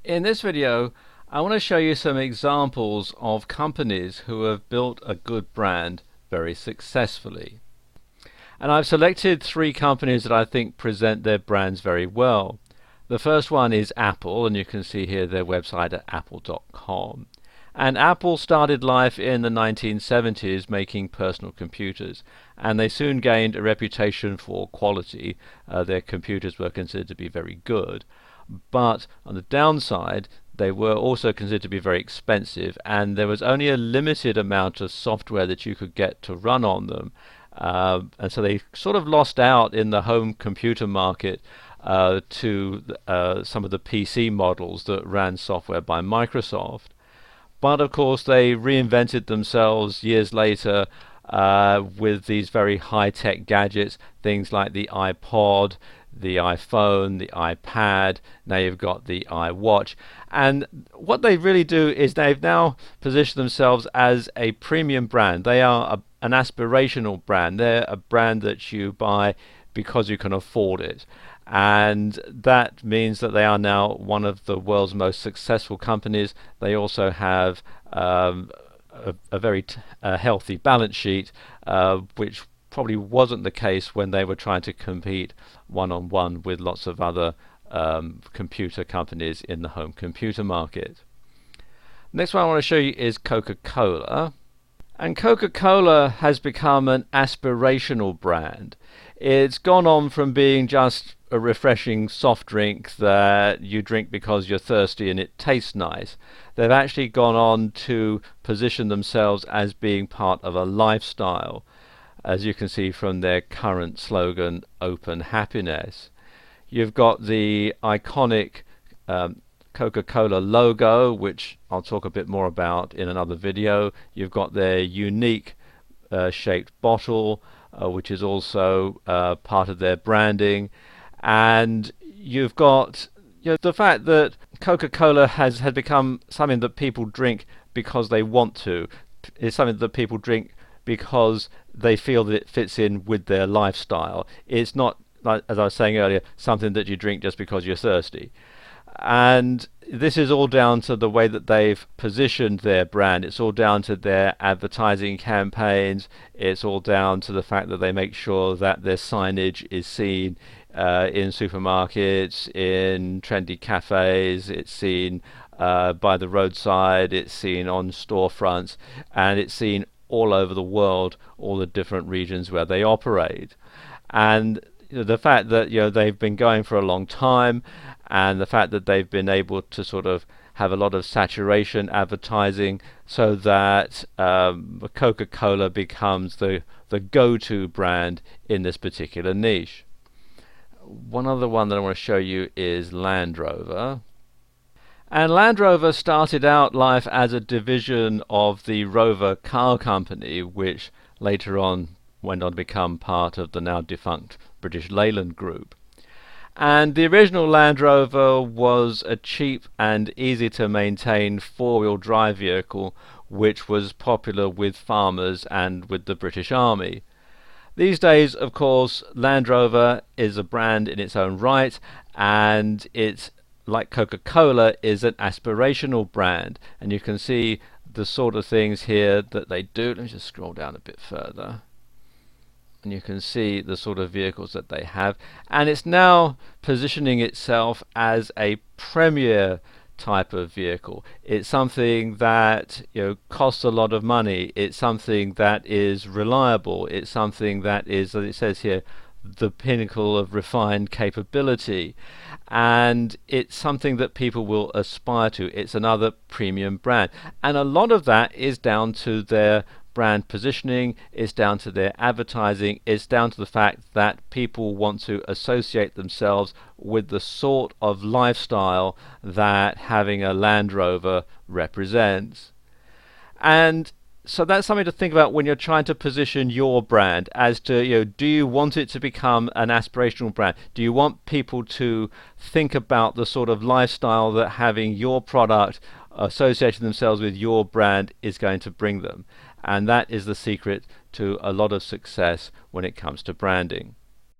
In this video, I want to show you some examples of companies who have built a good brand very successfully. And I've selected three companies that I think present their brands very well. The first one is Apple, and you can see here their website at apple.com. And Apple started life in the 1970s making personal computers, and they soon gained a reputation for quality. Their computers were considered to be very good. But on the downside, they were also considered to be very expensive, and there was only a limited amount of software that you could get to run on them. And so they sort of lost out in the home computer market to some of the PC models that ran software by Microsoft. But of course, they reinvented themselves years later with these very high-tech gadgets, things like the iPod, the iPhone, the iPad. Now you've got the iWatch, and what they really do is they've now positioned themselves as a premium brand. They are an aspirational brand. They're a brand that you buy because you can afford it, and that means that they are now one of the world's most successful companies. They also have a very healthy balance sheet, which probably wasn't the case when they were trying to compete one-on-one with lots of other computer companies in the home computer market. Next one I want to show you is Coca-Cola. And Coca-Cola has become an aspirational brand. It's gone on from being just a refreshing soft drink that you drink because you're thirsty and it tastes nice. They've actually gone on to position themselves as being part of a lifestyle, as you can see from their current slogan, Open Happiness. You've got the iconic Coca-Cola logo, which I'll talk a bit more about in another video. You've got their unique shaped bottle, which is also part of their branding. And you've got the fact that Coca-Cola has become something that people drink because they want to. It's something that people drink because they feel that it fits in with their lifestyle. It's not, like, as I was saying earlier, something that you drink just because you're thirsty. And this is all down to the way that they've positioned their brand. It's all down to their advertising campaigns. It's all down to the fact that they make sure that their signage is seen in supermarkets, in trendy cafes. It's seen by the roadside. It's seen on storefronts, and it's seen all over the world, all the different regions where they operate. And the fact that they've been going for a long time, and the fact that they've been able to sort of have a lot of saturation advertising, so that Coca-Cola becomes the go-to brand in this particular niche. One other one that I want to show you is Land Rover. And Land Rover started out life as a division of the Rover car company, which later on went on to become part of the now defunct British Leyland Group. And the original Land Rover was a cheap and easy to maintain four-wheel drive vehicle, which was popular with farmers and with the British Army. These days, of course, Land Rover is a brand in its own right, and it's, like Coca-Cola, is an aspirational brand. And you can see the sort of things here that they do. Let me just scroll down a bit further. And you can see the sort of vehicles that they have. And it's now positioning itself as a premier type of vehicle. It's something that costs a lot of money. It's something that is reliable. It's something that is, as it says here, the pinnacle of refined capability, and it's something that people will aspire to. It's another premium brand, and a lot of that is down to their brand positioning, it's down to their advertising, it's down to the fact that people want to associate themselves with the sort of lifestyle that having a Land Rover represents. And so that's something to think about when you're trying to position your brand, as to, do you want it to become an aspirational brand? Do you want people to think about the sort of lifestyle that having your product associating themselves with your brand is going to bring them? And that is the secret to a lot of success when it comes to branding.